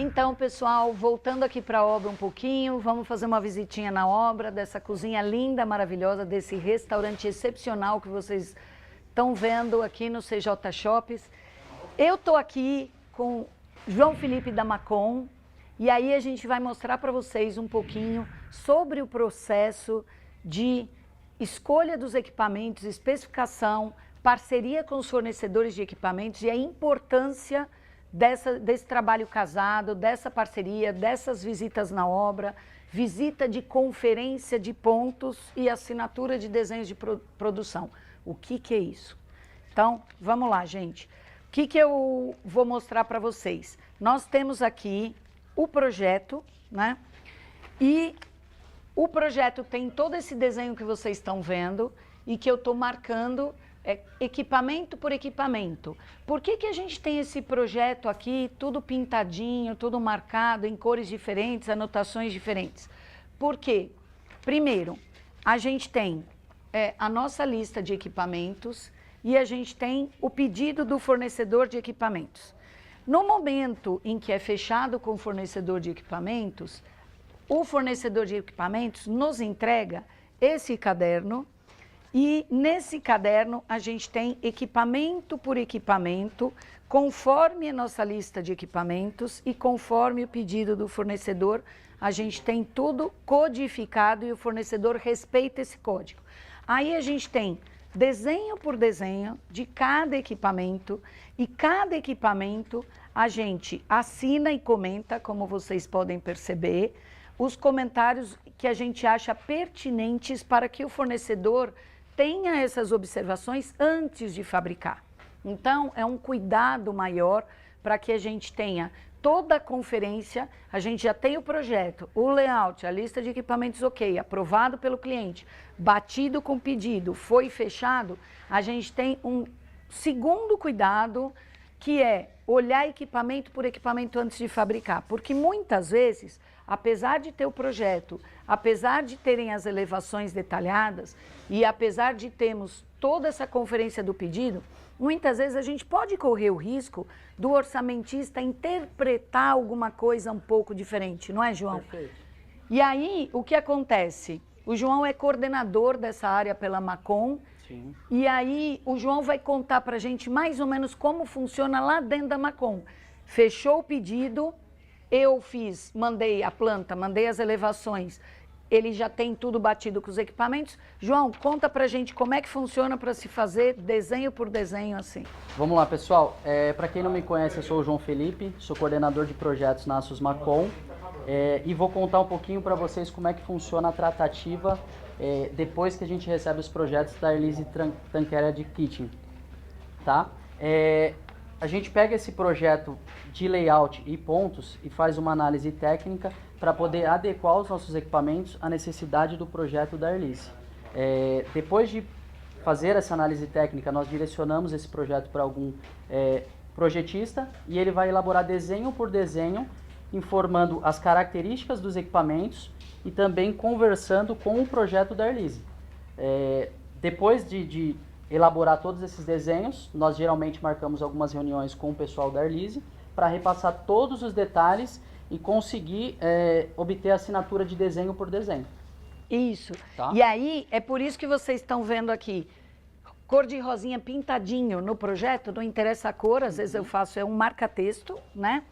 Então, pessoal, voltando aqui para a obra um pouquinho, vamos fazer uma visitinha na obra dessa cozinha linda, maravilhosa, desse restaurante excepcional que vocês estão vendo aqui no CJ Shops. Eu estou aqui com João Felipe da Macon e aí a gente vai mostrar para vocês um pouquinho sobre o processo de escolha dos equipamentos, especificação, parceria com os fornecedores de equipamentos e a importância desse trabalho casado, dessa parceria, dessas visitas na obra, visita de conferência de pontos e assinatura de desenhos de produção. O que é isso? Então, vamos lá, gente. O que eu vou mostrar para vocês? Nós temos aqui o projeto, né? E o projeto tem todo esse desenho que vocês estão vendo e que eu estou marcando equipamento por equipamento. Por que a gente tem esse projeto aqui, tudo pintadinho, tudo marcado em cores diferentes, anotações diferentes? Por quê? Primeiro, a gente tem a nossa lista de equipamentos e a gente tem o pedido do fornecedor de equipamentos. No momento em que é fechado com o fornecedor de equipamentos, o fornecedor de equipamentos nos entrega esse caderno. E nesse caderno a gente tem equipamento por equipamento, conforme a nossa lista de equipamentos e conforme o pedido do fornecedor, a gente tem tudo codificado e o fornecedor respeita esse código. Aí a gente tem desenho por desenho de cada equipamento e cada equipamento a gente assina e comenta, como vocês podem perceber, os comentários que a gente acha pertinentes para que o fornecedor tenha essas observações antes de fabricar. Então, é um cuidado maior para que a gente tenha toda a conferência, a gente já tem o projeto, o layout, a lista de equipamentos ok, aprovado pelo cliente, batido com pedido, foi fechado, a gente tem um segundo cuidado, que é olhar equipamento por equipamento antes de fabricar, porque muitas vezes, apesar de ter o projeto, apesar de terem as elevações detalhadas e apesar de termos toda essa conferência do pedido, muitas vezes a gente pode correr o risco do orçamentista interpretar alguma coisa um pouco diferente, não é, João? Perfeito. E aí, o que acontece? O João é coordenador dessa área pela Macon. Sim. E aí o João vai contar para a gente mais ou menos como funciona lá dentro da Macon. Fechou o pedido, eu mandei a planta, mandei as elevações, ele já tem tudo batido com os equipamentos. João, conta para a gente como é que funciona para se fazer desenho por desenho assim. Vamos lá, pessoal. Para quem não me conhece, eu sou o João Felipe, sou coordenador de projetos na Asus Macon e vou contar um pouquinho para vocês como é que funciona a tratativa depois que a gente recebe os projetos da Elise Tancred Kitchen, tá? A gente pega esse projeto de layout e pontos e faz uma análise técnica para poder adequar os nossos equipamentos à necessidade do projeto da Elise. Depois de fazer essa análise técnica, nós direcionamos esse projeto para algum projetista e ele vai elaborar desenho por desenho, informando as características dos equipamentos e também conversando com o projeto da Elise. Depois de elaborar todos esses desenhos, nós geralmente marcamos algumas reuniões com o pessoal da Elise para repassar todos os detalhes e conseguir obter a assinatura de desenho por desenho. Isso. Tá? E aí, é por isso que vocês estão vendo aqui, cor de rosinha pintadinho no projeto, não interessa a cor, às vezes eu faço um marca-texto, né?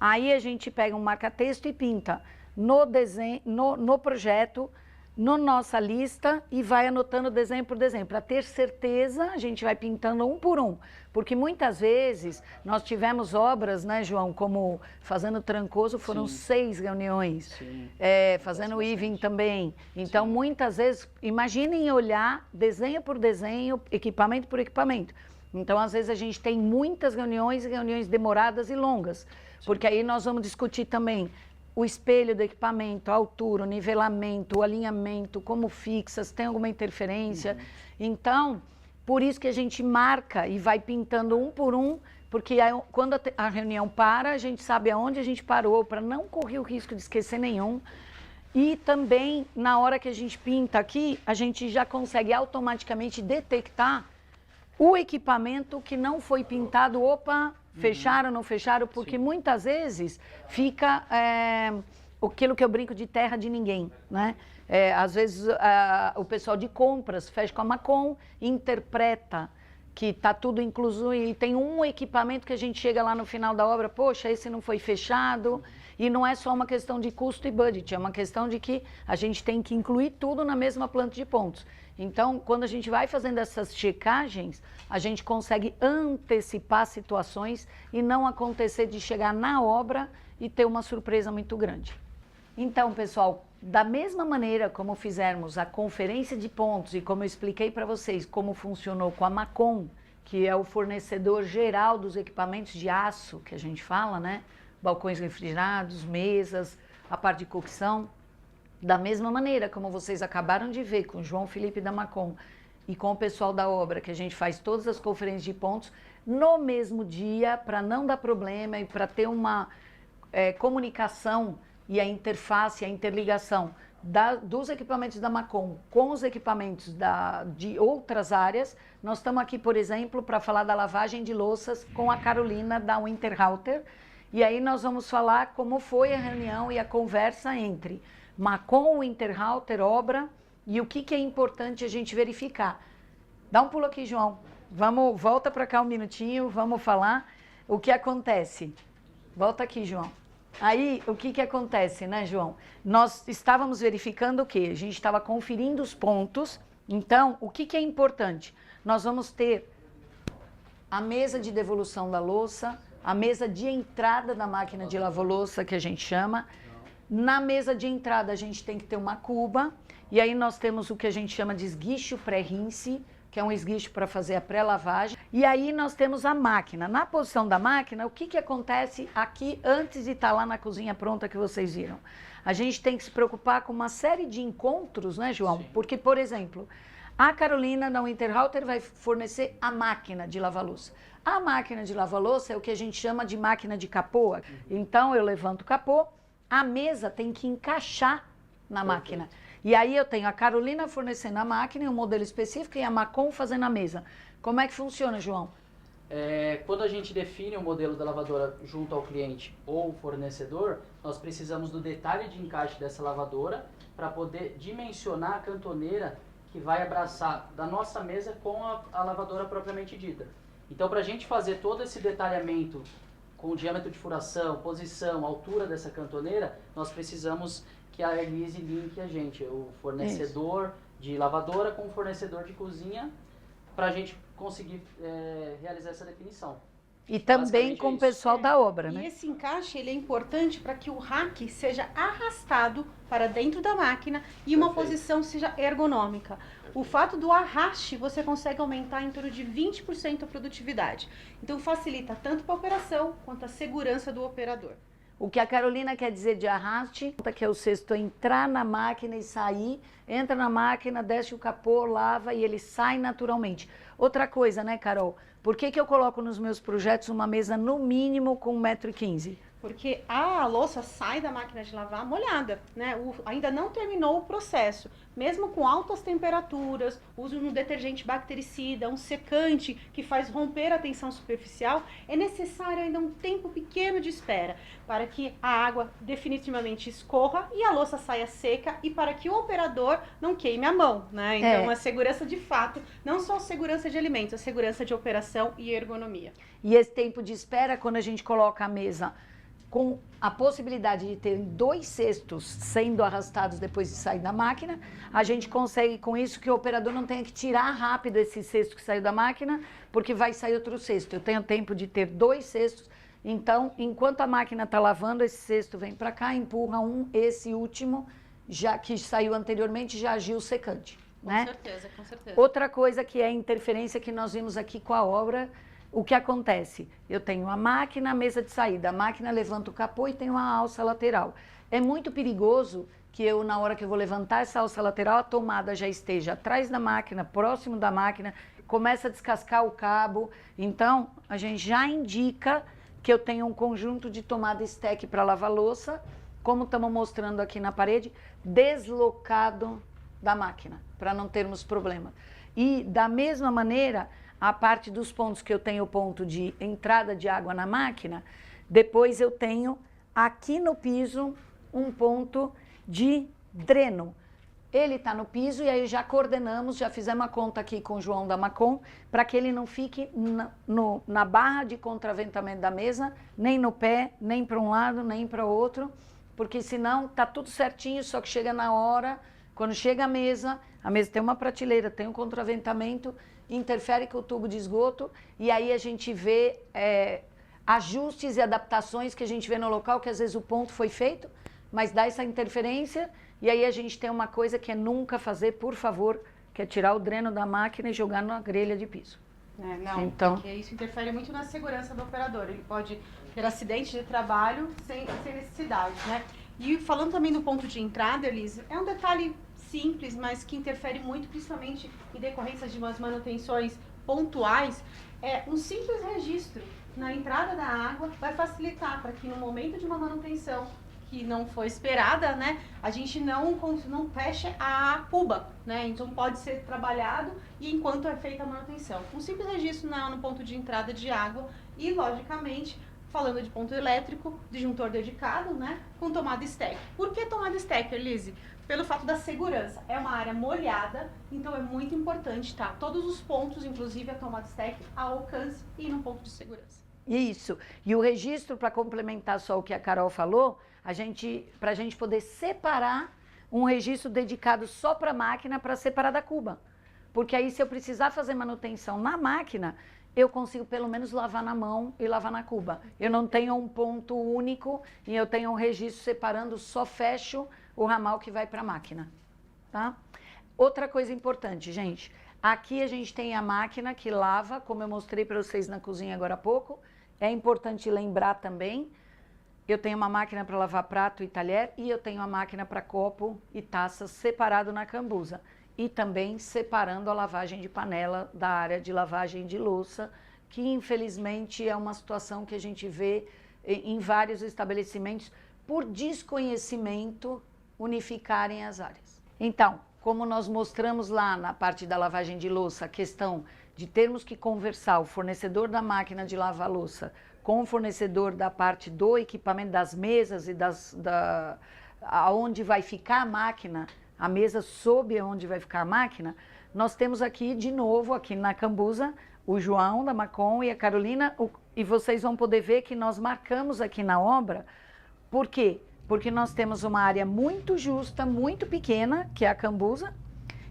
Aí a gente pega um marca-texto e pinta no desenho, no projeto, na nossa lista e vai anotando desenho por desenho. Para ter certeza, a gente vai pintando um por um. Porque muitas vezes nós tivemos obras, né, João, como Fazendo Trancoso, foram 6 reuniões. Sim. Fazendo o Iving também. Então, muitas vezes, imaginem olhar desenho por desenho, equipamento por equipamento. Então, às vezes, a gente tem muitas reuniões demoradas e longas. Porque aí nós vamos discutir também o espelho do equipamento, a altura, o nivelamento, o alinhamento, como fixa, se tem alguma interferência. Então, por isso que a gente marca e vai pintando um por um, porque aí, quando a reunião para, a gente sabe aonde a gente parou, para não correr o risco de esquecer nenhum. E também, na hora que a gente pinta aqui, a gente já consegue automaticamente detectar o equipamento que não foi pintado, opa, fecharam, não fecharam, porque muitas vezes fica aquilo que eu brinco de terra de ninguém, né? Às vezes o pessoal de compras fecha com a Macon, interpreta que está tudo incluso e tem um equipamento que a gente chega lá no final da obra, poxa, esse não foi fechado, e não é só uma questão de custo e budget, é uma questão de que a gente tem que incluir tudo na mesma planta de pontos. Então, quando a gente vai fazendo essas checagens, a gente consegue antecipar situações e não acontecer de chegar na obra e ter uma surpresa muito grande. Então, pessoal, da mesma maneira como fizermos a conferência de pontos e como eu expliquei para vocês como funcionou com a Macon, que é o fornecedor geral dos equipamentos de aço, que a gente fala, né? Balcões refrigerados, mesas, a parte de cocção. Da mesma maneira como vocês acabaram de ver com o João Felipe da Macon e com o pessoal da obra, que a gente faz todas as conferências de pontos no mesmo dia, para não dar problema e para ter uma comunicação e a interface, a interligação dos equipamentos da Macon com os equipamentos de outras áreas. Nós estamos aqui, por exemplo, para falar da lavagem de louças com a Carolina da Winterhalter. E aí nós vamos falar como foi a reunião e a conversa entre Macon, Winterhalter, obra, e o que é importante a gente verificar. Dá um pulo aqui, João. Volta para cá um minutinho, vamos falar o que acontece. Volta aqui, João. Aí, o que acontece, né, João? Nós estávamos verificando o quê? A gente estava conferindo os pontos. Então, o que é importante? Nós vamos ter a mesa de devolução da louça, a mesa de entrada da máquina de lavar-louça, que a gente chama. Na mesa de entrada, a gente tem que ter uma cuba. E aí, nós temos o que a gente chama de esguicho pré-rinse, que é um esguicho para fazer a pré-lavagem. E aí nós temos a máquina. Na posição da máquina, o que acontece aqui antes de estar lá na cozinha pronta que vocês viram? A gente tem que se preocupar com uma série de encontros, né, João? Sim. Porque, por exemplo, a Carolina da Winterhalter vai fornecer a máquina de lavar-louça. A máquina de lavar-louça é o que a gente chama de máquina de capô. Então, eu levanto o capô, a mesa tem que encaixar na máquina. E aí eu tenho a Carolina fornecendo a máquina, um modelo específico, e a Macon fazendo a mesa. Como é que funciona, João? Quando a gente define o modelo da lavadora junto ao cliente ou fornecedor, nós precisamos do detalhe de encaixe dessa lavadora para poder dimensionar a cantoneira que vai abraçar da nossa mesa com a lavadora propriamente dita. Então, para a gente fazer todo esse detalhamento com o diâmetro de furação, posição, altura dessa cantoneira, nós precisamos que a Elise linke a gente, o fornecedor de lavadora com o fornecedor de cozinha, para a gente conseguir realizar essa definição. E também com o pessoal da obra, né? E esse encaixe ele é importante para que o rack seja arrastado para dentro da máquina e uma posição seja ergonômica. O fato do arraste, você consegue aumentar em torno de 20% a produtividade. Então facilita tanto para a operação quanto a segurança do operador. O que a Carolina quer dizer de arraste, que é o cesto entrar na máquina e sair, entra na máquina, desce o capô, lava e ele sai naturalmente. Outra coisa, né, Carol? Por que eu coloco nos meus projetos uma mesa no mínimo com 1,15 m? Porque a louça sai da máquina de lavar molhada, né? Ainda não terminou o processo. Mesmo com altas temperaturas, uso de um detergente bactericida, um secante que faz romper a tensão superficial, é necessário ainda um tempo pequeno de espera para que a água definitivamente escorra e a louça saia seca e para que o operador não queime a mão, né? Então, a segurança de fato, não só a segurança de alimentos, a segurança de operação e ergonomia. E esse tempo de espera, quando a gente coloca a mesa com a possibilidade de ter 2 cestos sendo arrastados depois de sair da máquina, a gente consegue com isso que o operador não tenha que tirar rápido esse cesto que saiu da máquina, porque vai sair outro cesto. Eu tenho tempo de ter 2 cestos, então, enquanto a máquina está lavando, esse cesto vem para cá, empurra esse último, já que saiu anteriormente, já agiu secante. Né? Com certeza, com certeza. Outra coisa que é a interferência que nós vimos aqui com a obra. O que acontece? Eu tenho a máquina, a mesa de saída, a máquina levanta o capô e tem uma alça lateral. É muito perigoso que eu, na hora que eu vou levantar essa alça lateral, a tomada já esteja atrás da máquina, próximo da máquina, começa a descascar o cabo. Então, a gente já indica que eu tenho um conjunto de tomada stack para lavar louça, como estamos mostrando aqui na parede, deslocado da máquina, para não termos problema. E, da mesma maneira, a parte dos pontos que eu tenho o ponto de entrada de água na máquina, depois eu tenho aqui no piso um ponto de dreno. Ele está no piso e aí já coordenamos, já fizemos a conta aqui com o João da Macon, para que ele não fique na barra de contraventamento da mesa, nem no pé, nem para um lado, nem para o outro, porque senão tá tudo certinho, só que chega na hora, quando chega a mesa tem uma prateleira, tem um contraventamento, interfere com o tubo de esgoto, e aí a gente vê ajustes e adaptações que a gente vê no local, que às vezes o ponto foi feito, mas dá essa interferência, e aí a gente tem uma coisa que é nunca fazer, por favor, que é tirar o dreno da máquina e jogar na grelha de piso. Então, porque isso interfere muito na segurança do operador. Ele pode ter acidente de trabalho sem necessidade, né? E falando também do ponto de entrada, Elise, é um detalhe simples, mas que interfere muito, principalmente em decorrência de umas manutenções pontuais. É um simples registro na entrada da água vai facilitar para que no momento de uma manutenção que não foi esperada, né, a gente não feche a cuba, né, então pode ser trabalhado e enquanto é feita a manutenção. Um simples registro no ponto de entrada de água e, logicamente, falando de ponto elétrico, disjuntor dedicado, né, com tomada stack. Por que tomada stack, Elise? Pelo fato da segurança. É uma área molhada, então é muito importante, tá? Todos os pontos, inclusive a tomada stack, ao alcance e no ponto de segurança. Isso. E o registro, para complementar só o que a Carol falou, para a gente poder separar um registro dedicado só para a máquina, para separar da cuba. Porque aí, se eu precisar fazer manutenção na máquina, eu consigo pelo menos lavar na mão e lavar na cuba. Eu não tenho um ponto único e eu tenho um registro separando, só fecho o ramal que vai para a máquina. Tá? Outra coisa importante, gente. Aqui a gente tem a máquina que lava, como eu mostrei para vocês na cozinha agora há pouco. É importante lembrar também, eu tenho uma máquina para lavar prato e talher e eu tenho a máquina para copo e taças separado na cambuza. E também separando a lavagem de panela da área de lavagem de louça, que infelizmente é uma situação que a gente vê em vários estabelecimentos por desconhecimento unificarem as áreas. Então, como nós mostramos lá na parte da lavagem de louça, a questão de termos que conversar o fornecedor da máquina de lavar louça com o fornecedor da parte do equipamento, das mesas e aonde vai ficar a máquina, a mesa sob onde vai ficar a máquina, nós temos aqui de novo, aqui na cambuza, o João da Macon e a Carolina, e vocês vão poder ver que nós marcamos aqui na obra. Por quê? Porque nós temos uma área muito justa, muito pequena, que é a cambuza,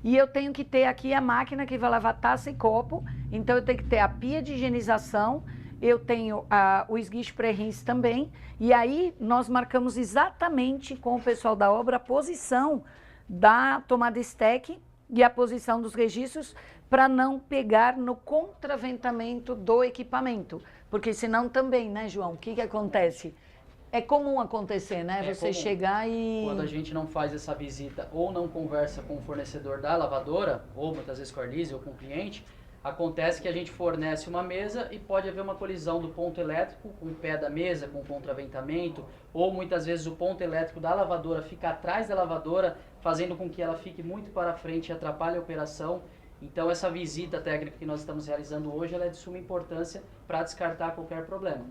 e eu tenho que ter aqui a máquina que vai lavar taça e copo, então eu tenho que ter a pia de higienização, eu tenho o esguicho pré-rinse também, e aí nós marcamos exatamente com o pessoal da obra a posição da tomada stack e a posição dos registros para não pegar no contraventamento do equipamento, porque senão também, né, João, o que acontece? É comum acontecer, né? Você comum. Chegar e... Quando a gente não faz essa visita ou não conversa com o fornecedor da lavadora, ou muitas vezes com a Arlise ou com o cliente, acontece que a gente fornece uma mesa e pode haver uma colisão do ponto elétrico com o pé da mesa, com o contraventamento, ou muitas vezes o ponto elétrico da lavadora fica atrás da lavadora, fazendo com que ela fique muito para frente e atrapalhe a operação. Então essa visita técnica que nós estamos realizando hoje, ela é de suma importância para descartar qualquer problema.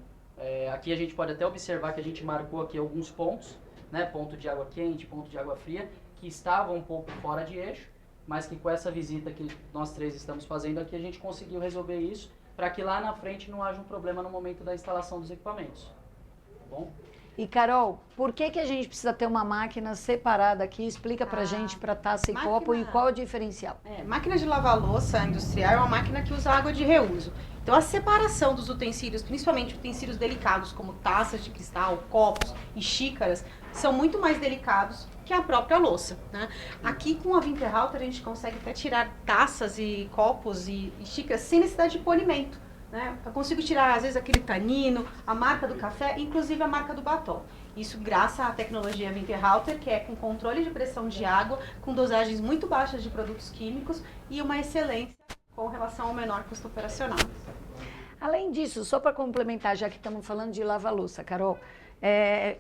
Aqui a gente pode até observar que a gente marcou aqui alguns pontos, né, ponto de água quente, ponto de água fria, que estavam um pouco fora de eixo, mas que com essa visita que nós três estamos fazendo aqui, a gente conseguiu resolver isso, para que lá na frente não haja um problema no momento da instalação dos equipamentos. Tá bom? E Carol, por que a gente precisa ter uma máquina separada aqui? Explica pra gente para taça e copo e qual é o diferencial. Máquina de lavar louça industrial é uma máquina que usa água de reuso. Então a separação dos utensílios, principalmente utensílios delicados como taças de cristal, copos e xícaras, são muito mais delicados que a própria louça, né? Aqui com a Winterhalter a gente consegue até tirar taças e copos e xícaras sem necessidade de polimento, né? Eu consigo tirar às vezes aquele tanino, a marca do café, inclusive a marca do batom. Isso graças à tecnologia Winterhalter, que é com controle de pressão de água, com dosagens muito baixas de produtos químicos e uma excelência com relação ao menor custo operacional. Além disso, só para complementar, já que estamos falando de lava-louça, Carol,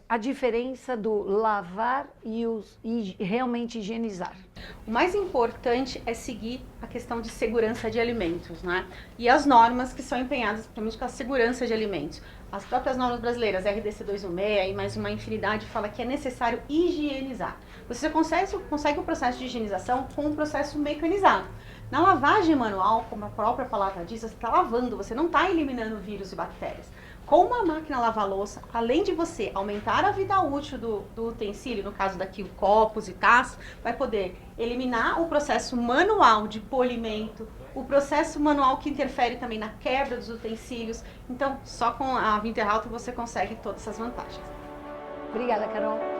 a diferença do lavar e realmente higienizar? O mais importante é seguir a questão de segurança de alimentos, né? E as normas que são empenhadas principalmente com a segurança de alimentos. As próprias normas brasileiras, RDC 216 e mais uma infinidade, fala que é necessário higienizar. Você consegue o processo de higienização com um processo mecanizado. Na lavagem manual, como a própria palavra diz, você está lavando, você não está eliminando vírus e bactérias. Com uma máquina lava-louça, além de você aumentar a vida útil do utensílio, no caso daqui copos e taças, vai poder eliminar o processo manual de polimento, o processo manual que interfere também na quebra dos utensílios. Então, só com a Winterhalter você consegue todas essas vantagens. Obrigada, Carol.